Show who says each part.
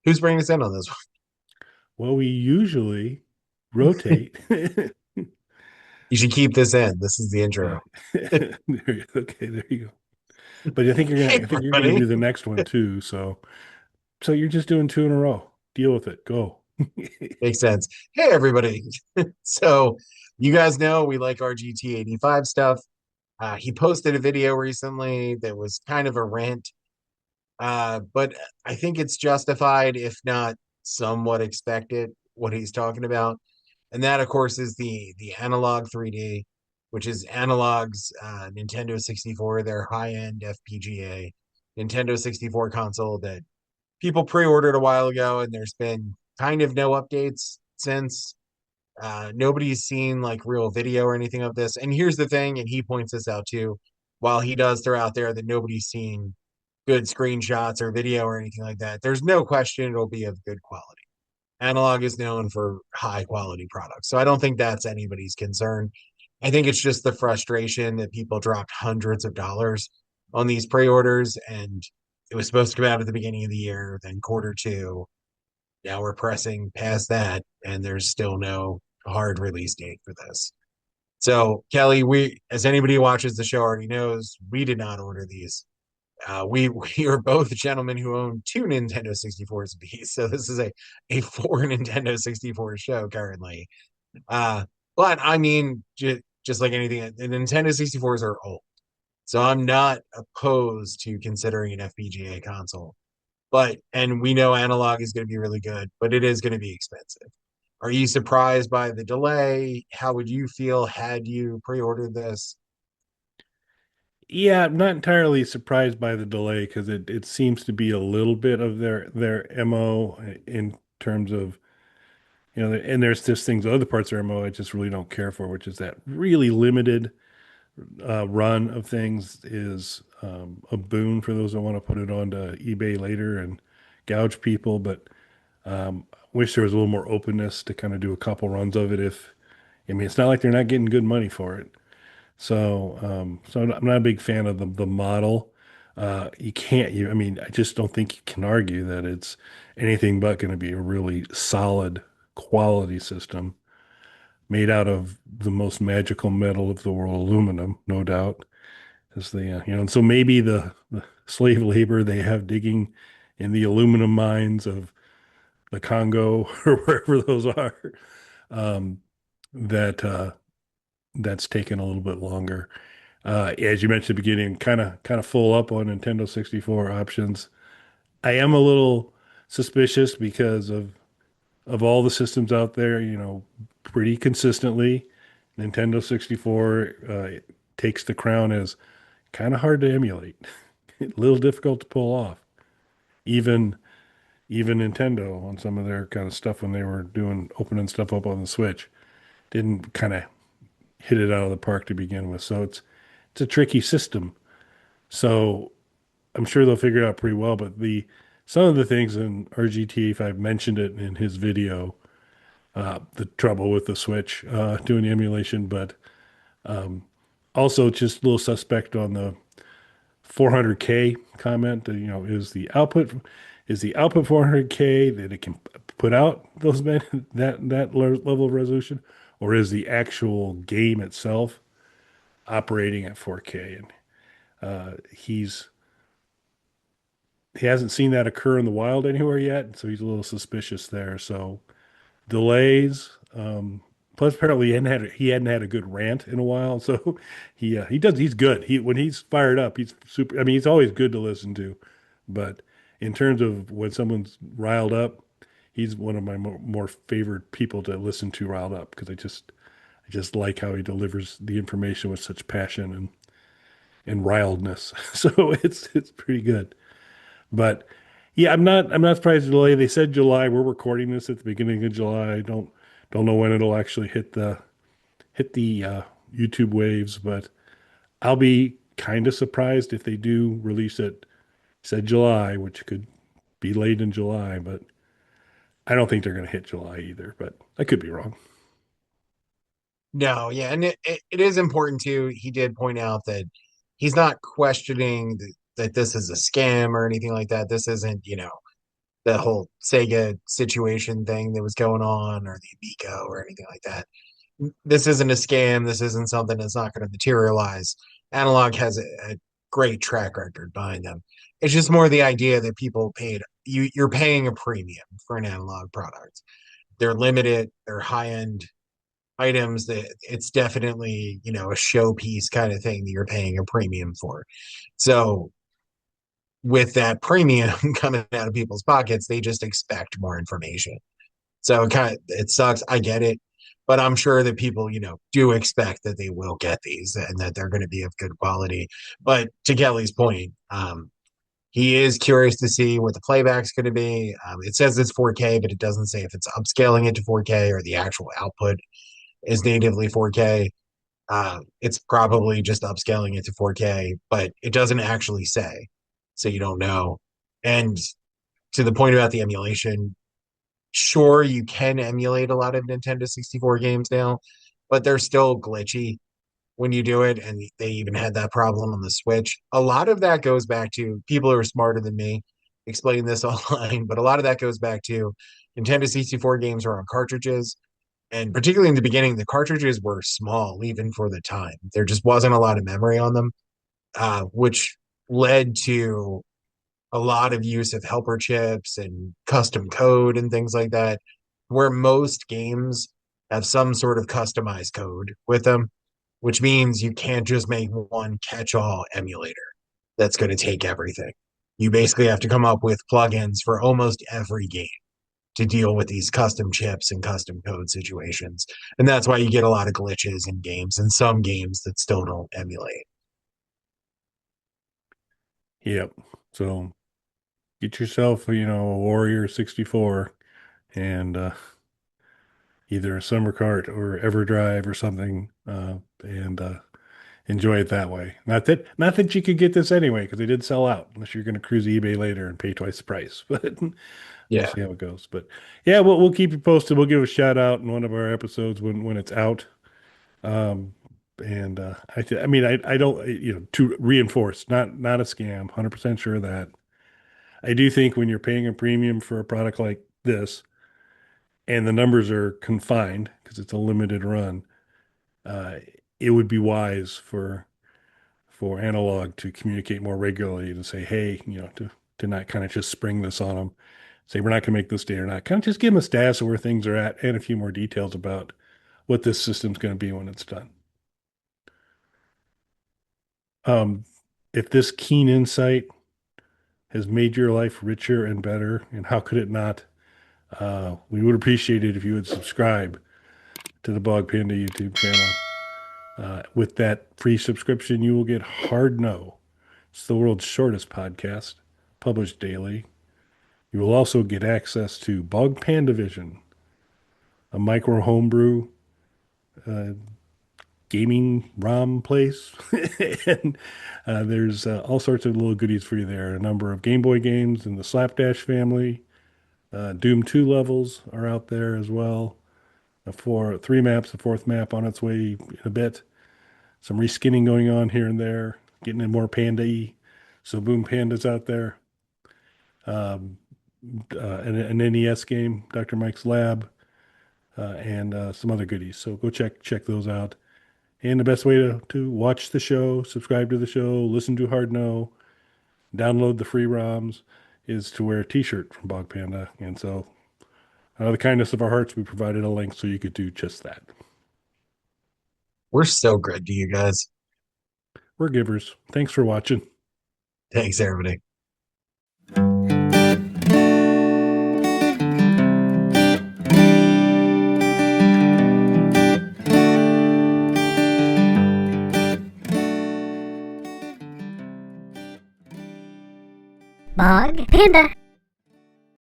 Speaker 1: Who's bringing us in on this one?
Speaker 2: Well, we usually rotate.
Speaker 1: You should keep this in. This is the
Speaker 2: Yeah.
Speaker 1: intro.
Speaker 2: Okay, there you go. But
Speaker 1: Hey,
Speaker 2: I think you're gonna
Speaker 1: everybody.
Speaker 2: do the next one too. So you're just doing two in a row. Deal with it. Go.
Speaker 1: Makes sense. Hey, everybody. So, you guys know we like our GT85 stuff. He posted a video recently that was kind of a rant, but I think it's justified, if not somewhat expected, what he's talking about. And that, of course, is the Analog 3D, which is Analog's Nintendo 64, their high-end FPGA Nintendo 64 console that people pre-ordered a while ago, and there's been kind of no updates since. Nobody's seen like real video or anything of this. And here's the thing, and he points this out too, while he does throw out there that nobody's seen good screenshots or video or anything like that, there's no question it'll be of good quality. Analog is known for high quality products. So I don't think that's anybody's concern. I think it's just the frustration that people dropped hundreds of dollars on these pre-orders, and it was supposed to come out at the beginning of the year, then quarter two. Now we're pressing past that, and there's still no hard release date for this. So, Kelly, as anybody who watches the show already knows, we did not order these. We are both gentlemen who own two Nintendo 64s apiece, so this is a four Nintendo 64 show currently. But I mean, just like anything, the Nintendo 64s are old, so I'm not opposed to considering an FPGA console. And we know analog is going to be really good, but it is going to be expensive. Are you surprised by the delay? How would you feel had you pre-ordered this?
Speaker 2: Yeah, I'm not entirely surprised by the delay because it seems to be a little bit of their MO in terms of, and there's just things, other parts of their MO I just really don't care for, which is that really limited run of things is a boon for those that want to put it onto eBay later and gouge people. But wish there was a little more openness to kind of do a couple runs of it. I mean, it's not like they're not getting good money for it. So I'm not a big fan of the model. I mean, I just don't think you can argue that it's anything but going to be a really solid quality system made out of the most magical metal of the world, aluminum, no doubt. As and so maybe the slave labor they have digging in the aluminum mines of the Congo or wherever those are, um, that that's taken a little bit longer. As you mentioned at the beginning, kind of full up on Nintendo 64 options. I am a little suspicious because of all the systems out there, pretty consistently, Nintendo 64 takes the crown as kind of hard to emulate, a little difficult to pull off. Even even Nintendo on some of their kind of stuff when they were doing opening stuff up on the Switch didn't kind of hit it out of the park to begin with. So it's a tricky system. So I'm sure they'll figure it out pretty well. But the some of the things in RGT5 mentioned it in his video, the trouble with the Switch doing the emulation, but also just a little suspect on the 400K comment. Is the output 400K that it can put out that level of resolution, or is the actual game itself operating at 4K? And he hasn't seen that occur in the wild anywhere yet, so he's a little suspicious there. So delays. Plus, apparently, he hadn't had a good rant in a while, so he's good. When he's fired up, he's super. I mean, he's always good to listen to, but in terms of when someone's riled up, he's one of my more favorite people to listen to riled up because I just like how he delivers the information with such passion and riledness. So it's pretty good. But yeah, I'm not surprised at the delay. They said July. We're recording this at the beginning of July. I don't know when it'll actually hit the YouTube waves, but I'll be kind of surprised if they do release it. Said July, which could be late in July, but I don't think they're going to hit July either. But I could be wrong.
Speaker 1: No, yeah, and it is important too. He did point out that he's not questioning that this is a scam or anything like that. This isn't, the whole Sega situation thing that was going on, or the Amico or anything like that. This isn't a scam. This isn't something that's not going to materialize. Analog has a great track record behind them. It's just more the idea that people paid you. You're paying a premium for an analog product. They're limited. They're high end items. That it's definitely a showpiece kind of thing that you're paying a premium for. So with that premium coming out of people's pockets, they just expect more information. So it sucks. I get it, but I'm sure that people, do expect that they will get these and that they're going to be of good quality. But to Kelly's point, he is curious to see what the playback's going to be. It says it's 4K, but it doesn't say if it's upscaling it to 4K or the actual output is natively 4K. It's probably just upscaling it to 4K, but it doesn't actually say, so you don't know. And to the point about the emulation, sure, you can emulate a lot of Nintendo 64 games now, but they're still glitchy when you do it. And they even had that problem on the Switch. A lot of that goes back to people who are smarter than me explain this online, but a lot of that goes back to Nintendo 64 games are on cartridges. And particularly in the beginning, the cartridges were small, even for the time. There just wasn't a lot of memory on them, which led to a lot of use of helper chips and custom code and things like that, where most games have some sort of customized code with them, which means you can't just make one catch all emulator that's going to take everything. You basically have to come up with plugins for almost every game to deal with these custom chips and custom code situations. And that's why you get a lot of glitches in games and some games that still don't emulate.
Speaker 2: Yep. So get yourself, a Warrior 64 and either a Summer Cart or EverDrive or something, and enjoy it that way. Not that you could get this anyway, because they did sell out, unless you're going to cruise eBay later and pay twice the price. But we'll
Speaker 1: Yeah.
Speaker 2: see how it goes. But yeah, we'll keep you posted. We'll give a shout out in one of our episodes when it's out. Um, and I mean, I don't, to reinforce, not a scam. 100% sure of that. I do think when you're paying a premium for a product like this, and the numbers are confined because it's a limited run, uh, it would be wise for Analog to communicate more regularly to say, hey, to not kind of just spring this on them, say we're not going to make this day or not. Kind of just give them a status of where things are at and a few more details about what this system's going to be when it's done. Um, if this keen insight has made your life richer and better, and how could it not? We would appreciate it if you would subscribe to the Bog Panda YouTube channel. With that free subscription, you will get Hard No. It's the world's shortest podcast, published daily. You will also get access to Bog Panda Vision, a micro homebrew uh, gaming ROM place. And there's all sorts of little goodies for you there. A number of Game Boy games in the Slapdash family. Doom 2 levels are out there as well. Three maps, the fourth map on its way in a bit. Some reskinning going on here and there, getting in more Panda-y. So Boom Panda's out there. Um, an NES game, Dr. Mike's Lab, and some other goodies. So go check those out. And the best way to watch the show, subscribe to the show, listen to Hard No, download the free ROMs is to wear a t-shirt from Bog Panda. And so out of the kindness of our hearts, we provided a link so you could do just that.
Speaker 1: We're so good to you guys.
Speaker 2: We're givers. Thanks for watching.
Speaker 1: Thanks, everybody.
Speaker 3: Bog Panda.